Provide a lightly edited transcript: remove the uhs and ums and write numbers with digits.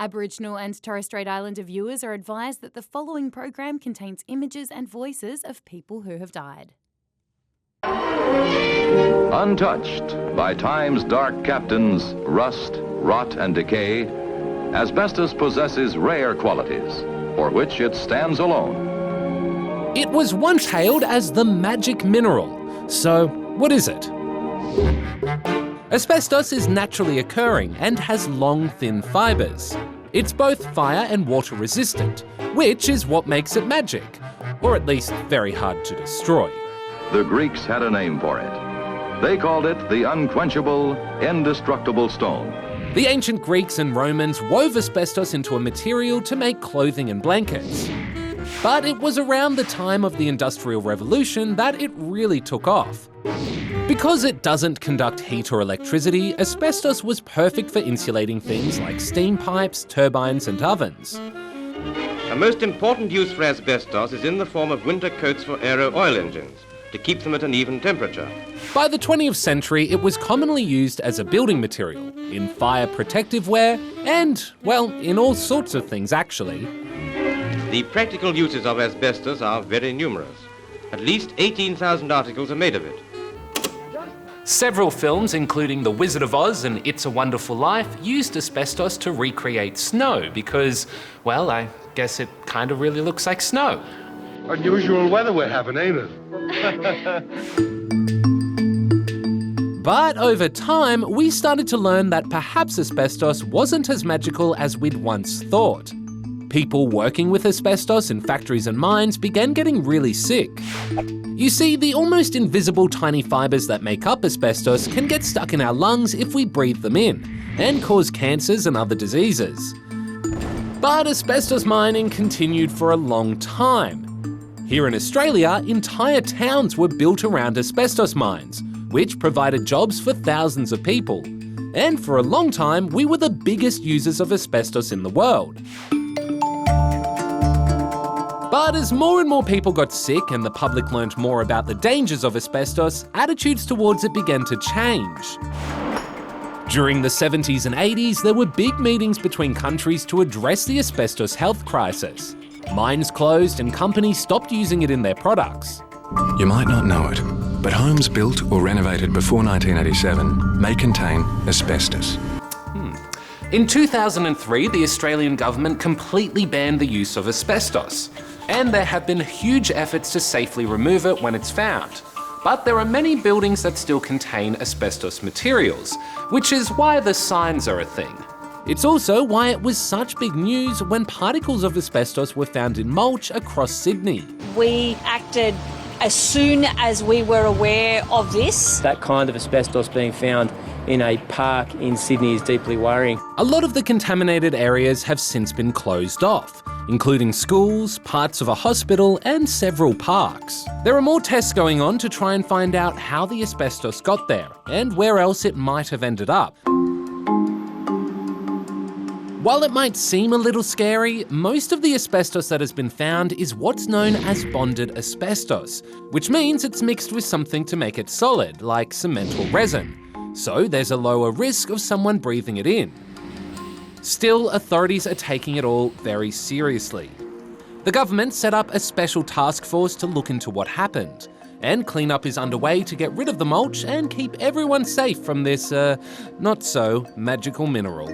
Aboriginal and Torres Strait Islander viewers are advised that the following program contains images and voices of people who have died. Untouched by time's dark captains, rust, rot, and decay, asbestos possesses rare qualities, for which it stands alone. It was once hailed as the magic mineral. So, what is it? Asbestos is naturally occurring and has long, thin fibres. It's both fire and water resistant, which is what makes it magic, or at least very hard to destroy. The Greeks had a name for it. They called it the unquenchable, indestructible stone. The ancient Greeks and Romans wove asbestos into a material to make clothing and blankets. But it was around the time of the Industrial Revolution that it really took off. Because it doesn't conduct heat or electricity, asbestos was perfect for insulating things like steam pipes, turbines and ovens. A most important use for asbestos is in the form of winter coats for aero oil engines, to keep them at an even temperature. By the 20th century, it was commonly used as a building material, in fire protective wear, and, well, in all sorts of things actually. The practical uses of asbestos are very numerous. At least 18,000 articles are made of it. Several films, including The Wizard of Oz and It's a Wonderful Life, used asbestos to recreate snow because, well, I guess it kind of really looks like snow. Unusual weather we're having, ain't it? But over time, we started to learn that perhaps asbestos wasn't as magical as we'd once thought. People working with asbestos in factories and mines began getting really sick. You see, the almost invisible tiny fibres that make up asbestos can get stuck in our lungs if we breathe them in, and cause cancers and other diseases. But asbestos mining continued for a long time. Here in Australia, entire towns were built around asbestos mines, which provided jobs for thousands of people. And for a long time, we were the biggest users of asbestos in the world. But as more and more people got sick and the public learnt more about the dangers of asbestos, attitudes towards it began to change. During the 70s and 80s, there were big meetings between countries to address the asbestos health crisis. Mines closed and companies stopped using it in their products. You might not know it, but homes built or renovated before 1987 may contain asbestos. In 2003, the Australian government completely banned the use of asbestos. And there have been huge efforts to safely remove it when it's found. But there are many buildings that still contain asbestos materials, which is why the signs are a thing. It's also why it was such big news when particles of asbestos were found in mulch across Sydney. We acted as soon as we were aware of this. That kind of asbestos being found in a park in Sydney is deeply worrying. A lot of the contaminated areas have since been closed off, including schools, parts of a hospital and several parks. There are more tests going on to try and find out how the asbestos got there and where else it might have ended up. While it might seem a little scary, most of the asbestos that has been found is what's known as bonded asbestos, which means it's mixed with something to make it solid, like cement or resin. So there's a lower risk of someone breathing it in. Still, authorities are taking it all very seriously. The government set up a special task force to look into what happened, and cleanup is underway to get rid of the mulch and keep everyone safe from this, not so magical mineral.